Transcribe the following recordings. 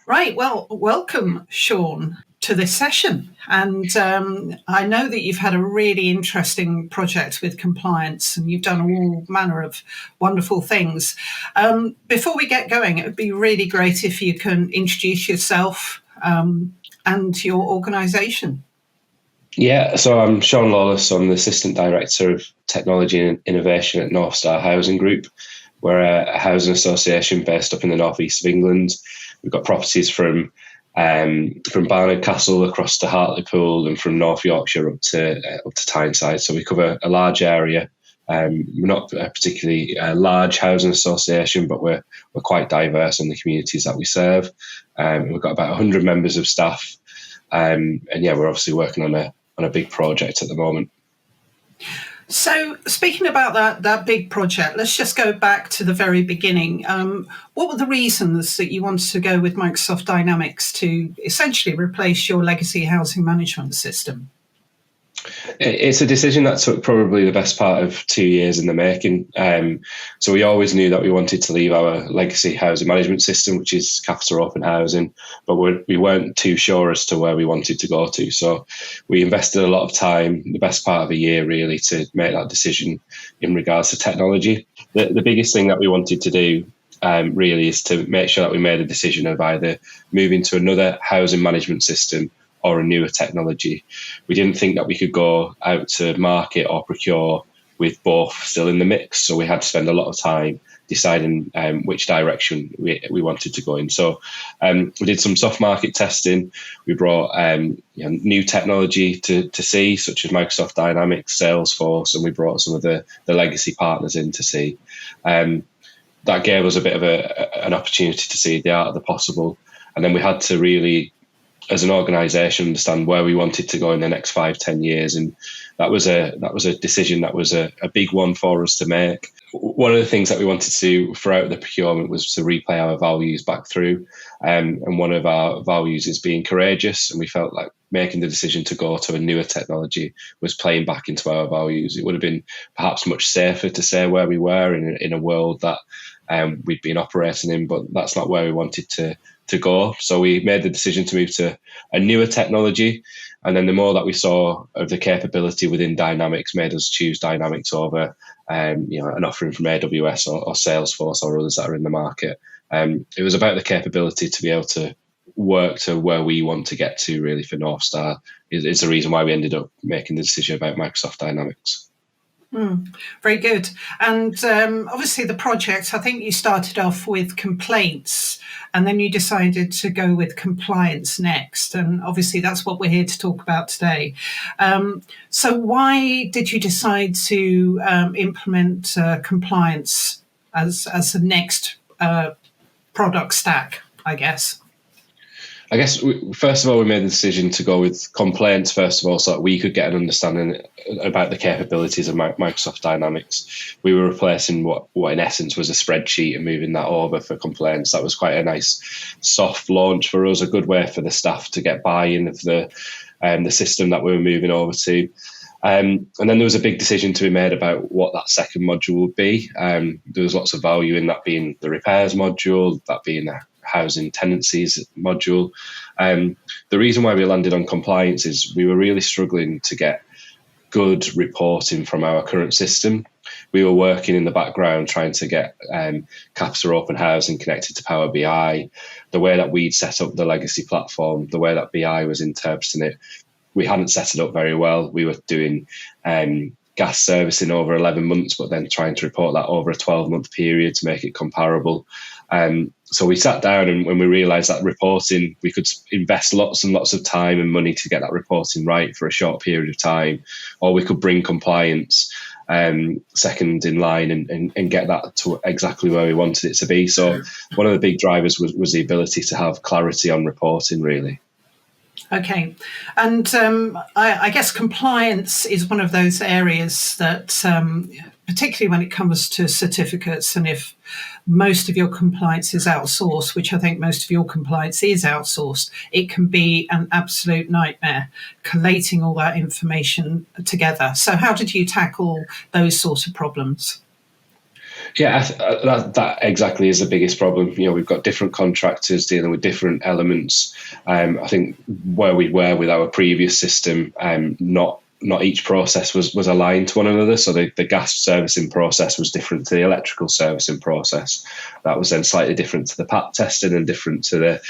Right, well, welcome, Sean, to this session. And I know that you've had a really interesting project with compliance and you've done all manner of wonderful things. Before we get going, it would be really great if you can introduce yourself and your organisation. Yeah, so I'm Sean Lawless. I'm the Assistant Director of Technology and Innovation at Northstar Housing Group. We're a housing association based up in the northeast of England. We've got properties from Barnard Castle across to Hartlepool and from North Yorkshire up to Tyneside. So we cover a large area. We're not a particularly large housing association, but we're quite diverse in the communities that we serve. We've got about 100 members of staff, and yeah, we're obviously working on a big project at the moment. So, speaking about that big project, let's just go back to the very beginning. What were the reasons that you wanted to go with Microsoft Dynamics to essentially replace your legacy housing management system? It's a decision that took probably the best part of 2 years in the making. So we always knew that we wanted to leave our legacy housing management system, which is Capita Open Housing, but we weren't too sure as to where we wanted to go to. So we invested a lot of time, the best part of a year really, to make that decision in regards to technology. The biggest thing that we wanted to do really is to make sure that we made a decision of either moving to another housing management system or a newer technology. We didn't think that we could go out to market or procure with both still in the mix. So we had to spend a lot of time deciding which direction we wanted to go in. So we did some soft market testing. We brought new technology to see, such as Microsoft Dynamics, Salesforce, and we brought some of the legacy partners in to see. That gave us a bit of an opportunity to see the art of the possible. And then we had to really, as an organisation, understand where we wanted to go in the next 5-10 years, and that was a decision that was a big one for us to make. One of the things that we wanted to do throughout the procurement was to replay our values back through, and one of our values is being courageous, and we felt like making the decision to go to a newer technology was playing back into our values. It would have been perhaps much safer to say where we were in a world that we'd been operating in, but that's not where we wanted to go. So we made the decision to move to a newer technology. And then the more that we saw of the capability within Dynamics made us choose Dynamics over an offering from AWS or Salesforce or others that are in the market. It was about the capability to be able to work to where we want to get to, really, for Northstar is the reason why we ended up making the decision about Microsoft Dynamics. Very good. And obviously the project, I think you started off with complaints and then you decided to go with compliance next. And obviously that's what we're here to talk about today. So why did you decide to implement compliance as the next product stack, I guess? First of all, we made the decision to go with complaints, first of all, so that we could get an understanding about the capabilities of Microsoft Dynamics. We were replacing what in essence was a spreadsheet and moving that over for complaints. That was quite a nice soft launch for us, a good way for the staff to get buy-in of the system that we were moving over to. And then there was a big decision to be made about what that second module would be. There was lots of value in that being the repairs module, that being the housing tenancies module. The reason why we landed on compliance is we were really struggling to get good reporting from our current system. We were working in the background trying to get Capita Open Housing connected to Power BI. The way that we'd set up the legacy platform, the way that BI was interpreting it, we hadn't set it up very well. We were doing gas servicing over 11 months, but then trying to report that over a 12-month period to make it comparable. So we sat down, and when we realised that reporting, we could invest lots and lots of time and money to get that reporting right for a short period of time, or we could bring compliance second in line and get that to exactly where we wanted it to be. So one of the big drivers was the ability to have clarity on reporting, really. Okay. And I guess compliance is one of those areas that, particularly when it comes to certificates, and if most of your compliance is outsourced, which I think most of your compliance is outsourced, it can be an absolute nightmare collating all that information together. So how did you tackle those sorts of problems? Yeah, that exactly is the biggest problem. We've got different contractors dealing with different elements. I think where we were with our previous system, not each process was aligned to one another. So the gas servicing process was different to the electrical servicing process. That was then slightly different to the PAT testing and different to the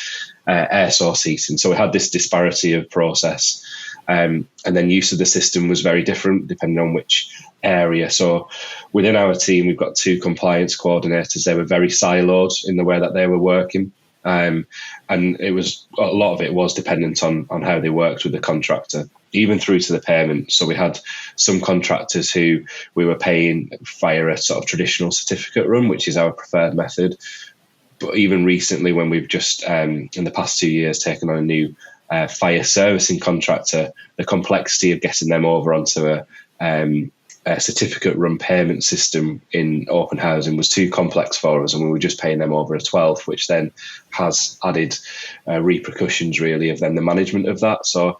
air source heating. So we had this disparity of process. And then use of the system was very different depending on which area. So within our team, we've got 2 compliance coordinators. They were very siloed in the way that they were working. And it was a lot of it was dependent on how they worked with the contractor, even through to the payment. So we had some contractors who we were paying via a sort of traditional certificate run, which is our preferred method. But even recently, when we've just in the past 2 years taken on a new fire servicing contractor, the complexity of getting them over onto a certificate run payment system in open housing was too complex for us, and we were just paying them over a 12th, which then has added repercussions really of then the management of that. So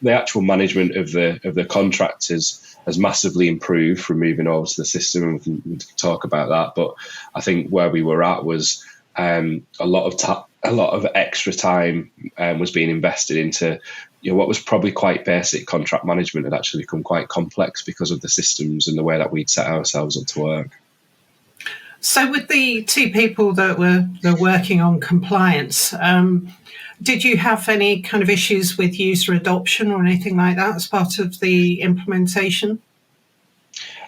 the actual management of the contractors has massively improved from moving over to the system, and we can talk about that. But I think where we were at was a lot of extra time was being invested into what was probably quite basic contract management had actually become quite complex because of the systems and the way that we'd set ourselves up to work. So with the 2 people that were working on compliance, did you have any kind of issues with user adoption or anything like that as part of the implementation?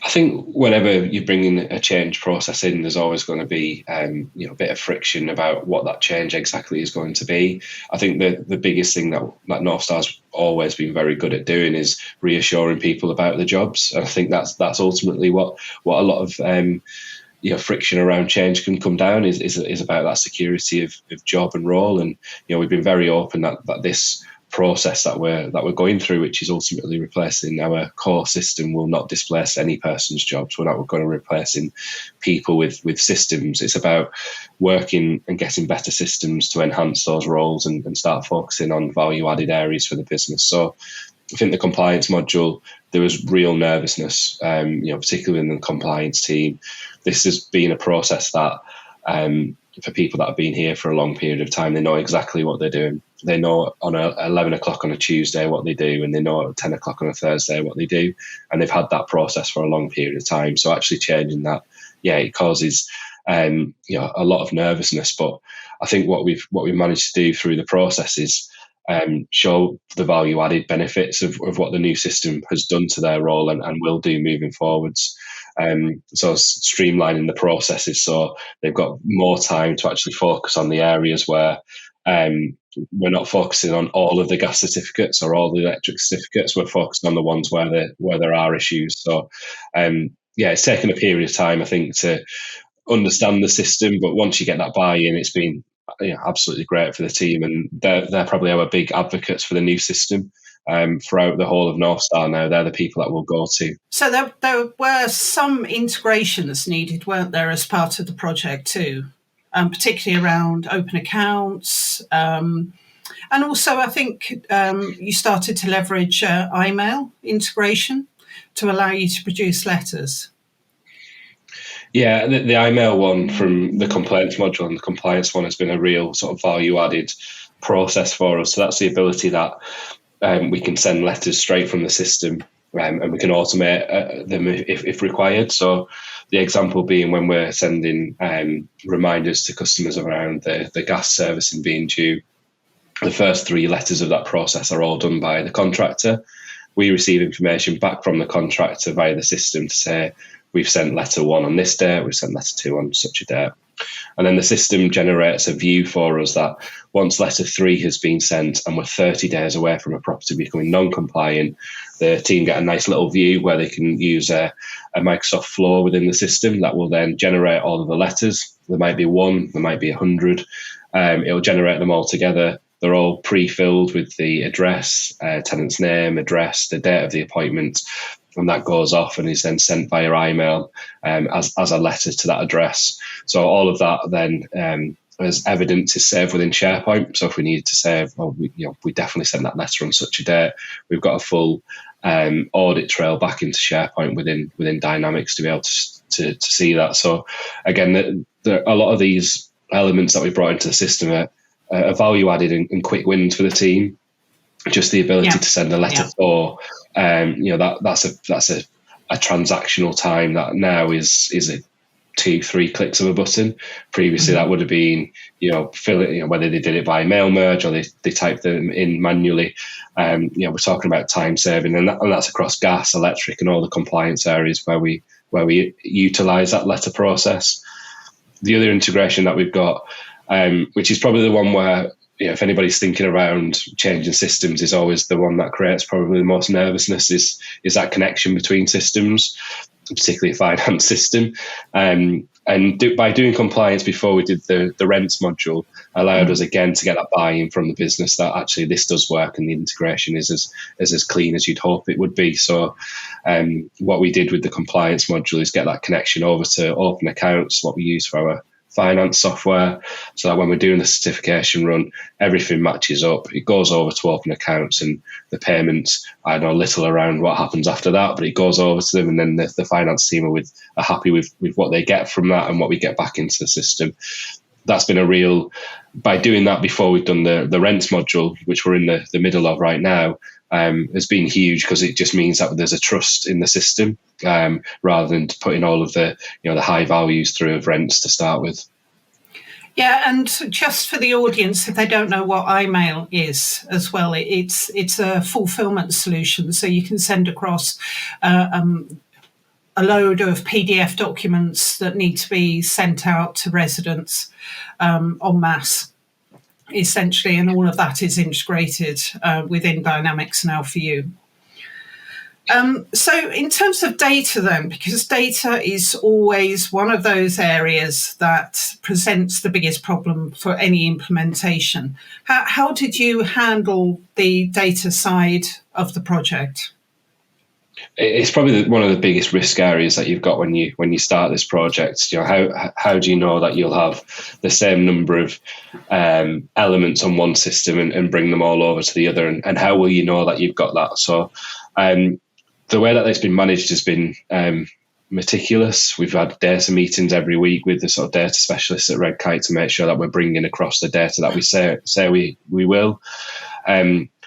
I think whenever you bring in a change process in, there's always going to be a bit of friction about what that change exactly is going to be. I think the biggest thing that Northstar's always been very good at doing is reassuring people about the jobs. And I think that's ultimately what a lot of friction around change can come down is about that security of job and role. And we've been very open that this process that we're going through, which is ultimately replacing our core system, will not displace any person's jobs. We're not going to replacing people with systems. It's about working and getting better systems to enhance those roles and start focusing on value added areas for the business. So I think the compliance module, there was real nervousness, particularly in the compliance team. This has been a process that for people that have been here for a long period of time, they know exactly what they're doing. They know on 11 o'clock on a Tuesday what they do, and they know at 10 o'clock on a Thursday what they do. And they've had that process for a long period of time. So actually changing that, it causes a lot of nervousness. But I think what we've managed to do through the process is show the value added benefits of what the new system has done to their role and will do moving forwards. So streamlining the processes so they've got more time to actually focus on the areas where we're not focusing on all of the gas certificates or all the electric certificates. We're focusing on the ones where there are issues. So it's taken a period of time, I think, to understand the system. But once you get that buy-in, it's been absolutely great for the team, and they're probably our big advocates for the new system. Throughout the whole of Northstar now, they're the people that we'll go to. So there were some integrations needed, weren't there, as part of the project too, particularly around open accounts. And also, I think you started to leverage iMail integration to allow you to produce letters. Yeah, the iMail one from the complaints module and the compliance one has been a real sort of value-added process for us. So that's the ability that we can send letters straight from the system, and we can automate them if required. So the example being when we're sending reminders to customers around the gas servicing being due, the first 3 letters of that process are all done by the contractor. We receive information back from the contractor via the system to say, we've sent letter 1 on this date, we've sent letter 2 on such a date. And then the system generates a view for us that once letter 3 has been sent and we're 30 days away from a property becoming non-compliant, the team get a nice little view where they can use a Microsoft Flow within the system that will then generate all of the letters. There might be 1, there might be 100. It'll generate them all together. They're all pre-filled with the address, tenant's name, address, the date of the appointment, and that goes off and is then sent via iMail as a letter to that address. So all of that then as evidence is saved within SharePoint. So if we need to say, we definitely sent that letter on such a date, we've got a full audit trail back into SharePoint within Dynamics to be able to to see that. So again, a lot of these elements that we brought into the system are value added and quick wins for the team. Just the ability to send a letter for, that's a transactional time that now is a 2-3 clicks of a button. Previously, that would have been, whether they did it by mail merge or they typed them in manually. We're talking about time saving, and that's across gas, electric, and all the compliance areas where we utilize that letter process. The other integration that we've got, which is probably the one where, if anybody's thinking around changing systems, is always the one that creates probably the most nervousness, is that connection between systems, particularly a finance system. By doing compliance before we did the rents module, allowed us again to get that buy-in from the business that actually this does work and the integration is as clean as you'd hope it would be. So what we did with the compliance module is get that connection over to open accounts, what we use for our finance software, so that when we're doing the certification run, everything matches up. It goes over to open accounts, and the payments, I know little around what happens after that, but it goes over to them, and then the finance team are happy with what they get from that and what we get back into the system. That's been by doing that before we've done the rents module, which we're in the middle of right now, has been huge, because it just means that there's a trust in the system, rather than putting all of the high values through of rents to start with. Yeah, and just for the audience, if they don't know what iMail is as well, it's a fulfillment solution. So you can send across a load of PDF documents that need to be sent out to residents en masse, essentially, and all of that is integrated within Dynamics now for you. So in terms of data then, because data is always one of those areas that presents the biggest problem for any implementation, how did you handle the data side of the project? It's probably one of the biggest risk areas that you've got when you start this project. How do you know that you'll have the same number of elements on one system and bring them all over to the other, and how will you know that you've got that? So the way that it's been managed has been meticulous. We've had data meetings every week with the sort of data specialists at Red Kite to make sure that we're bringing across the data that we say we will.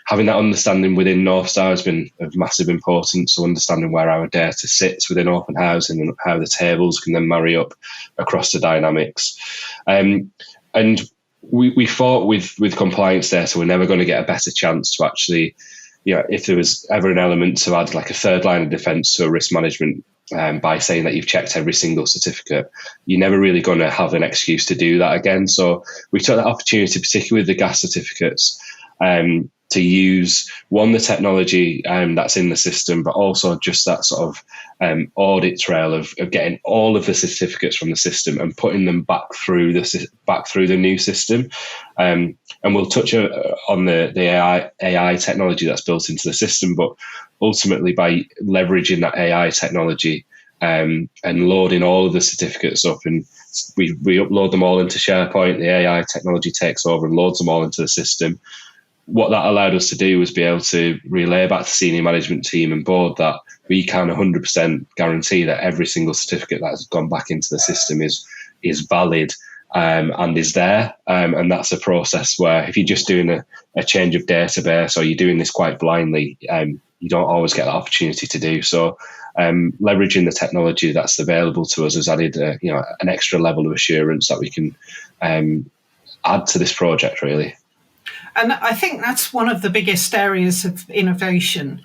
Having that understanding within Northstar has been of massive importance, so understanding where our data sits within open housing and how the tables can then marry up across the dynamics. And we thought with compliance data, we're never going to get a better chance to actually, if there was ever an element to add like a third line of defence to a risk management by saying that you've checked every single certificate, you're never really going to have an excuse to do that again. So we took that opportunity, particularly with the gas certificates, to use the technology that's in the system, but also just that sort of audit trail of getting all of the certificates from the system and putting them back through the new system. And we'll touch on the AI technology that's built into the system, but ultimately by leveraging that AI technology and loading all of the certificates up, and we upload them all into SharePoint, the AI technology takes over and loads them all into the system. What that allowed us to do was be able to relay back to senior management team and board that we can 100% guarantee that every single certificate that has gone back into the system is valid and is there. And that's a process where if you're just doing a change of database, or you're doing this quite blindly, you don't always get that opportunity to do so. Leveraging the technology that's available to us has added an extra level of assurance that we can add to this project, really. And I think that's one of the biggest areas of innovation,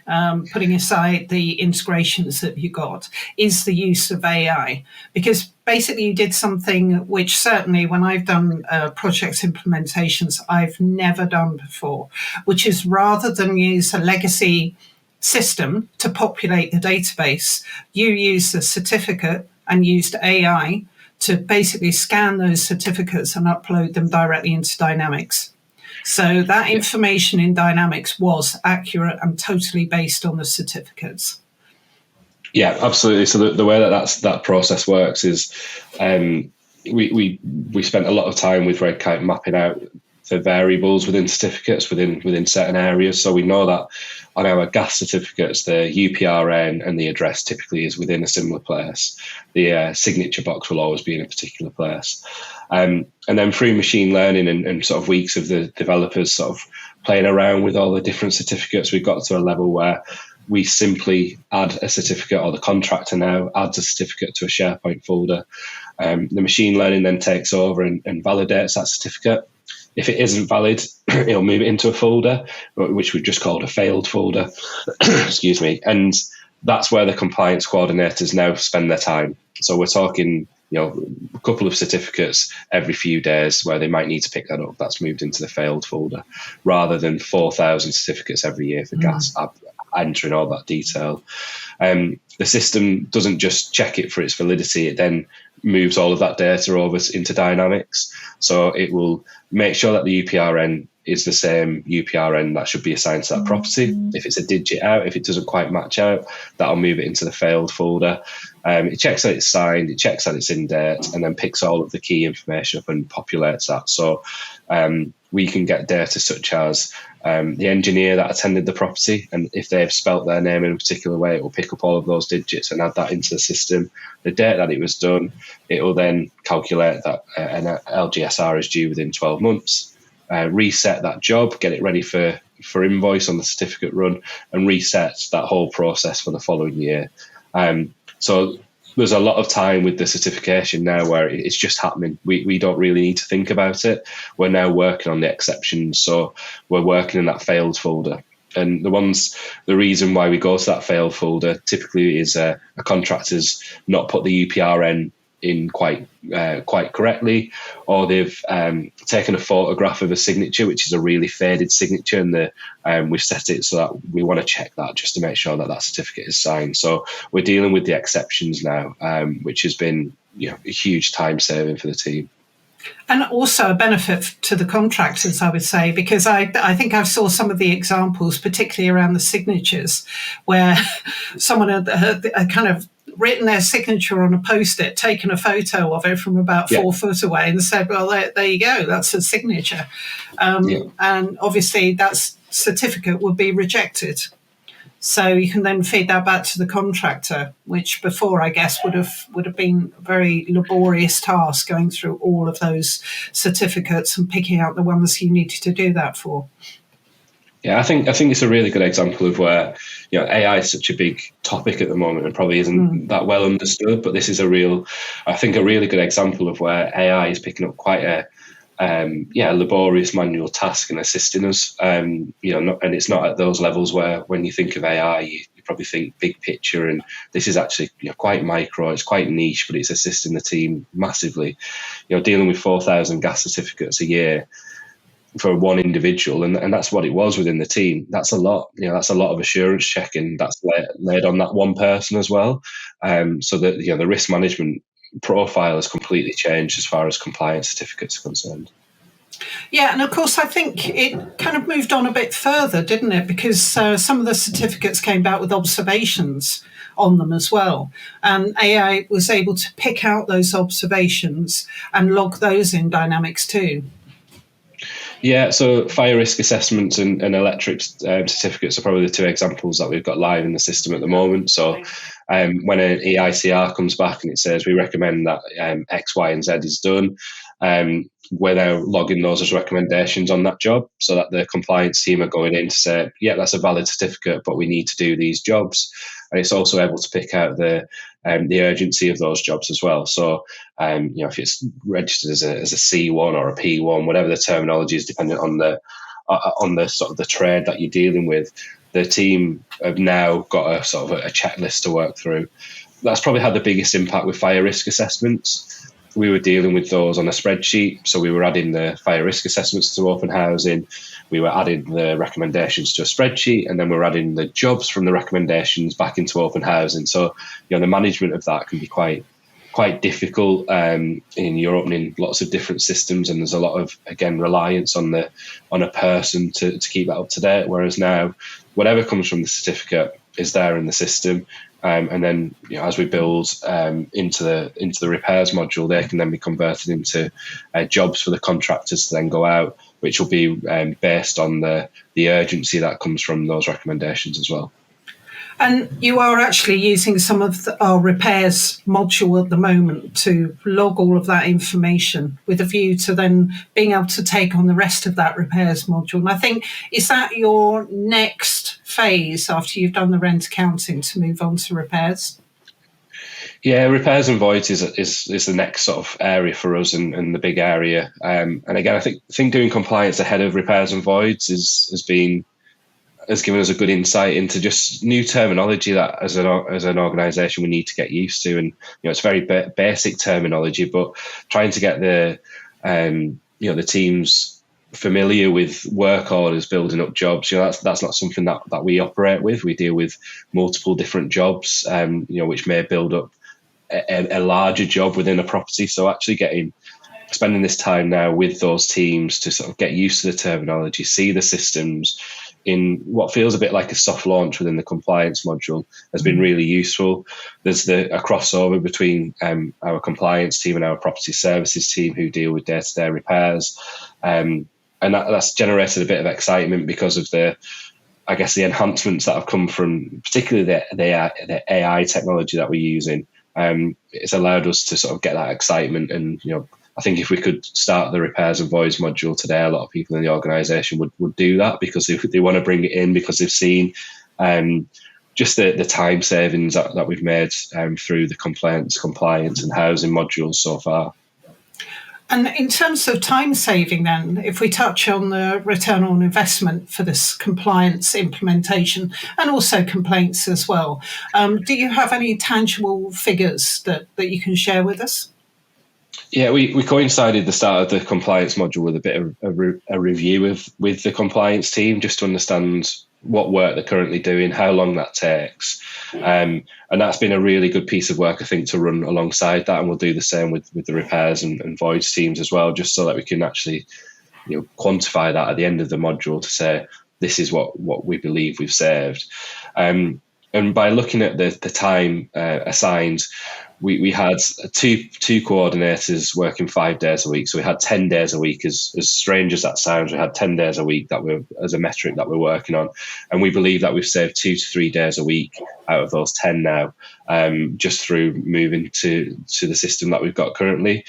putting aside the integrations that you got, is the use of AI. Because basically you did something which certainly when I've done project implementations, I've never done before, which is rather than use a legacy system to populate the database, you use the certificate and used AI to basically scan those certificates and upload them directly into Dynamics. So that information in Dynamics was accurate and totally based on the certificates. Yeah, absolutely. So the way that process works is we spent a lot of time with Red Kite mapping out variables within certificates within certain areas. So we know that on our gas certificates, the UPRN and the address typically is within a similar place. The signature box will always be in a particular place. And then through machine learning and sort of weeks of the developers sort of playing around with all the different certificates, we've got to a level where we simply add a certificate, or the contractor now adds a certificate to a SharePoint folder. The machine learning then takes over and validates that certificate. If it isn't valid, it'll move it into a folder, which we've just called a failed folder. Excuse me. And that's where the compliance coordinators now spend their time. So we're talking, a couple of certificates every few days where they might need to pick that up. That's moved into the failed folder, rather than 4,000 certificates every year for gas, entering all that detail. The system doesn't just check it for its validity, it then moves all of that data over into Dynamics. So it will make sure that the UPRN is the same UPRN that should be assigned to that property. If it's a digit out, if it doesn't quite match out, that'll move it into the failed folder. It checks that it's signed, it checks that it's in date, and then picks all of the key information up and populates that. So we can get data such as the engineer that attended the property, and if they've spelt their name in a particular way, it will pick up all of those digits and add that into the system. The date that it was done, it will then calculate that an LGSR is due within 12 months. Reset that job, get it ready for invoice on the certificate run, and reset that whole process for the following year. So there's a lot of time with the certification now where it's just happening. We don't really need to think about it. We're now working on the exceptions. So we're working in that failed folder. And the reason why we go to that failed folder typically is a contractor's not put the UPRN in quite correctly, or they've taken a photograph of a signature which is a really faded signature, and we've set it so that we want to check that just to make sure that certificate is signed. So we're dealing with the exceptions now, which has been a huge time saving for the team. And also a benefit to the contractors, I would say, because I think I saw some of the examples, particularly around the signatures, where someone had kind of written their signature on a post-it, taken a photo of it from about 4 foot away, and said, well, there you go, that's a signature. And obviously that certificate would be rejected. So you can then feed that back to the contractor, which before, I guess, would have been a very laborious task, going through all of those certificates and picking out the ones you needed to do that for. Yeah, I think it's a really good example of where AI is such a big topic at the moment and probably isn't that well understood. But this is a really good example of where AI is picking up quite a laborious manual task and assisting us. And it's not at those levels where when you think of AI, you probably think big picture, and this is actually quite micro. It's quite niche, but it's assisting the team massively. Dealing with 4,000 gas certificates a year for one individual, and that's what it was within the team. That's a lot. That's a lot of assurance checking that's laid on that one person as well. So that the risk management profile has completely changed as far as compliance certificates are concerned. Yeah, and of course, I think it kind of moved on a bit further, didn't it? Because some of the certificates came back with observations on them as well. And AI was able to pick out those observations and log those in Dynamics too. Yeah, so fire risk assessments and electric certificates are probably the two examples that we've got live in the system at the moment. So when an EICR comes back and it says we recommend that X, Y, and Z is done, we're now logging those as recommendations on that job, so that the compliance team are going in to say, yeah, that's a valid certificate, but we need to do these jobs. And it's also able to pick out the urgency of those jobs as well. So, if it's registered as a C1 or a P1, whatever the terminology is, depending on the sort of the trade that you're dealing with, the team have now got a sort of a checklist to work through. That's probably had the biggest impact with fire risk assessments. We were dealing with those on a spreadsheet, so we were adding the fire risk assessments to open housing, we were adding the recommendations to a spreadsheet, and then we were adding the jobs from the recommendations back into open housing. So the management of that can be quite difficult. You're opening lots of different systems, and there's a lot of, again, reliance on a person to keep that up to date. Whereas now, whatever comes from the certificate is there in the system. And then, as we build into the repairs module, they can then be converted into jobs for the contractors to then go out. which will be based on the urgency that comes from those recommendations as well. And you are actually using some of our repairs module at the moment to log all of that information with a view to then being able to take on the rest of that repairs module. And I think, is that your next phase after you've done the rent accounting to move on to repairs? Yeah, repairs and voids is the next sort of area for us and the big area. And again, I think doing compliance ahead of repairs and voids has given us a good insight into just new terminology that as an organisation we need to get used to. And it's very basic terminology, but trying to get the teams familiar with work orders, building up jobs. That's not something that we operate with. We deal with multiple different jobs, which may build up a larger job within a property. So actually spending this time now with those teams to sort of get used to the terminology, see the systems in what feels a bit like a soft launch within the compliance module has been really useful. There's a crossover between our compliance team and our property services team who deal with day-to-day repairs. And that's generated a bit of excitement because of the enhancements that have come from particularly the AI technology that we're using. It's allowed us to sort of get that excitement. And, I think if we could start the repairs and voids module today, a lot of people in the organisation would do that because they want to bring it in because they've seen just the time savings that we've made through the compliance and housing modules so far. And in terms of time saving then, if we touch on the return on investment for this compliance implementation and also complaints as well, do you have any tangible figures that you can share with us? Yeah, we coincided the start of the compliance module with a bit of a review with the compliance team just to understand what work they're currently doing, how long that takes. And that's been a really good piece of work, I think, to run alongside that. And we'll do the same with the repairs and voids teams as well, just so that we can actually quantify that at the end of the module to say, this is what we believe we've saved. And by looking at the time assigned, we had two coordinators working 5 days a week. So we had 10 days a week, as strange as that sounds. We had 10 days a week as a metric that we're working on. And we believe that we've saved 2 to 3 days a week out of those 10 now, just through moving to the system that we've got currently.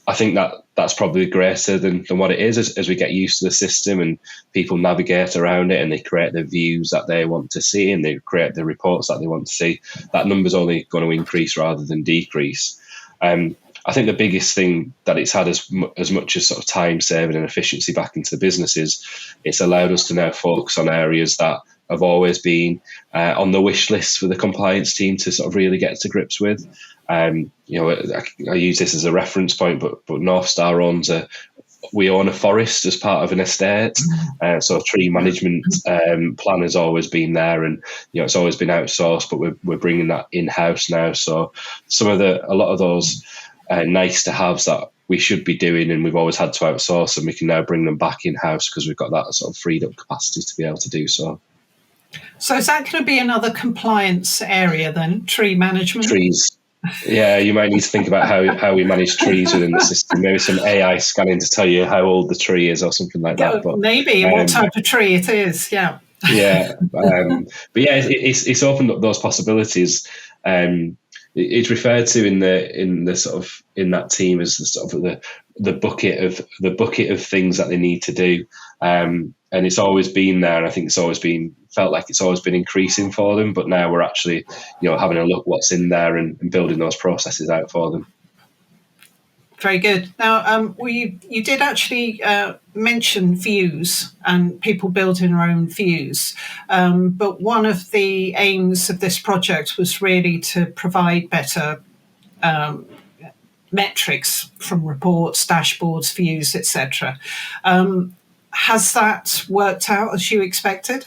I think that's probably greater than what it is as we get used to the system and people navigate around it and they create the views that they want to see and they create the reports that they want to see. That number's only going to increase rather than decrease. I think the biggest thing that it's had as much as sort of time saving and efficiency back into the business is it's allowed us to now focus on areas that have always been on the wish list for the compliance team to sort of really get to grips with. I use this as a reference point, but Northstar we own a forest as part of an estate. So a tree management plan has always been there and, it's always been outsourced, but we're bringing that in-house now. So a lot of those nice to haves that we should be doing and we've always had to outsource, and we can now bring them back in-house because we've got that sort of freed up capacity to be able to do so. So is that going to be another compliance area then, tree management? Trees. Yeah, you might need to think about how we manage trees within the system. Maybe some AI scanning to tell you how old the tree is or something like that. But maybe what type of tree it is. Yeah. Yeah, but yeah, it's opened up those possibilities. It's referred to in that team as the sort of the bucket of things that they need to do. And it's always been there, and I think felt like it's always been increasing for them. But now we're actually, having a look what's in there and building those processes out for them. Very good. Now, you did actually mention views and people building their own views, but one of the aims of this project was really to provide better metrics from reports, dashboards, views, etc. Has that worked out as you expected?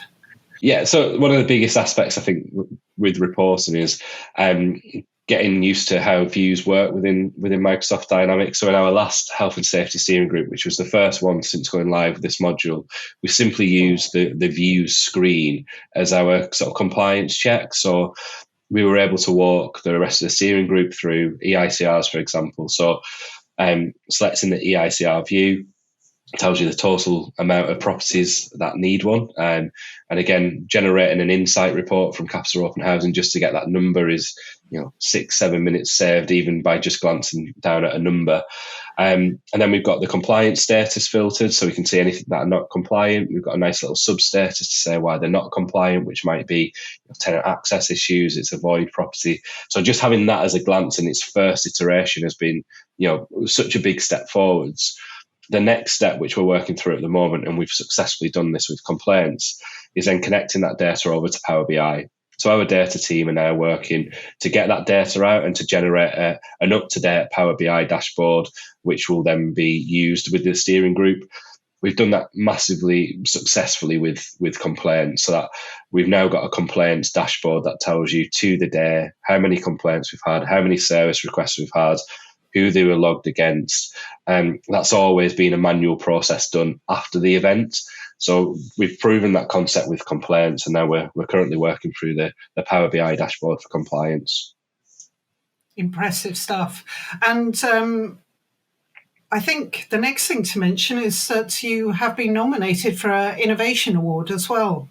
Yeah. So one of the biggest aspects, I think, with reporting is getting used to how views work within Microsoft Dynamics. So in our last health and safety steering group, which was the first one since going live with this module, we simply used the views screen as our sort of compliance check. So we were able to walk the rest of the steering group through EICRs, for example. So selecting the EICR view, tells you the total amount of properties that need one. And again, generating an insight report from Capital Open Housing just to get that number is, 6-7 minutes saved even by just glancing down at a number. And then we've got the compliance status filtered, so we can see anything that are not compliant. We've got a nice little sub-status to say why they're not compliant, which might be tenant access issues, it's a void property. So just having that as a glance in its first iteration has been, such a big step forwards. The next step, which we're working through at the moment, and we've successfully done this with complaints, is then connecting that data over to Power BI. So our data team are now working to get that data out and to generate an up-to-date Power BI dashboard, which will then be used with the steering group. We've done that massively successfully with complaints, so that we've now got a complaints dashboard that tells you to the day how many complaints we've had, how many service requests we've had, who they were logged against. That's always been a manual process done after the event. So we've proven that concept with complaints, and now we're currently working through the Power BI dashboard for compliance. Impressive stuff. And I think the next thing to mention is that you have been nominated for an Innovation Award as well.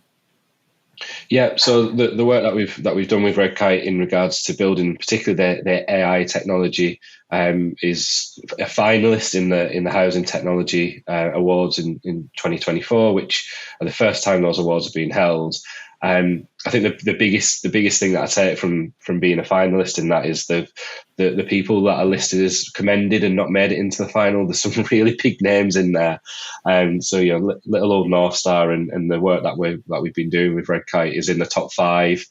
Yeah, so the work that we've done with Red Kite in regards to building, particularly their AI technology, is a finalist in the Housing Technology Awards in 2024, which are the first time those awards have been held. I think the biggest thing that I take from being a finalist in that is the people that are listed as commended and not made it into the final. There's some really big names in there, so little old Northstar and the work that we've been doing with Red Kite is in the top 5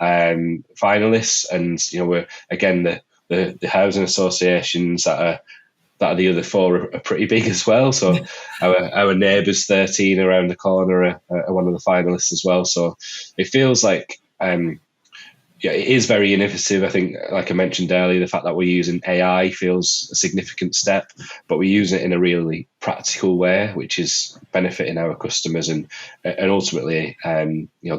finalists, and we're again the housing associations that are the other 4 are pretty big as well. So our neighbours 13 around the corner are one of the finalists as well. So it feels like it is very innovative. I think, like I mentioned earlier, the fact that we're using AI feels a significant step, but we use it in a really practical way, which is benefiting our customers and ultimately,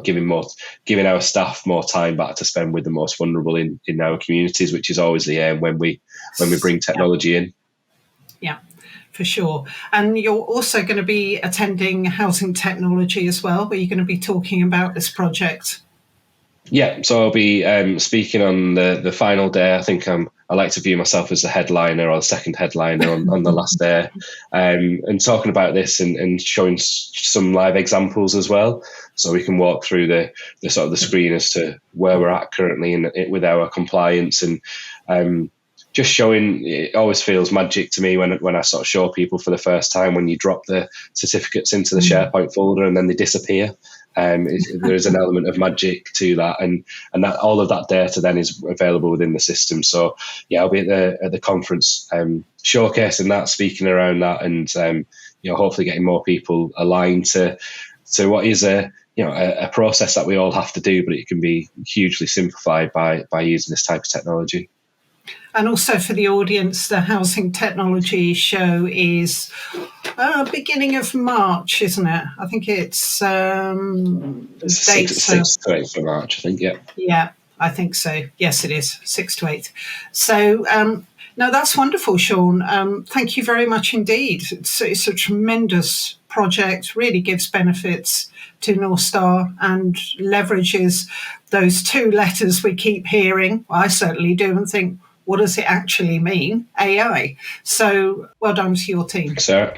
giving our staff more time back to spend with the most vulnerable in our communities, which is always the aim when we bring technology in. Yeah, for sure. And you're also going to be attending Housing Technology as well, where you're going to be talking about this project. Yeah, so I'll be speaking on the final day. I think I like to view myself as the headliner or the second headliner on the last day, and talking about this and showing some live examples as well, so we can walk through the sort of the screen as to where we're at currently with our compliance and. Just showing, it always feels magic to me when I sort of show people for the first time, when you drop the certificates into the SharePoint folder and then they disappear. There is an element of magic to that, and that all of that data then is available within the system. So yeah, I'll be at the conference showcasing that, speaking around that, and hopefully getting more people aligned to what is a process that we all have to do, but it can be hugely simplified by using this type of technology. And also for the audience, the Housing Technology show is beginning of March, isn't it? I think it's 6 to 8 of March, I think, yeah. Yeah, I think so. Yes, it is, 6 to 8. So, no, that's wonderful, Sean. Thank you very much indeed. It's a tremendous project, really gives benefits to Northstar and leverages those 2 letters we keep hearing. I certainly do, and think, what does it actually mean? AI. So well done to your team. Sarah.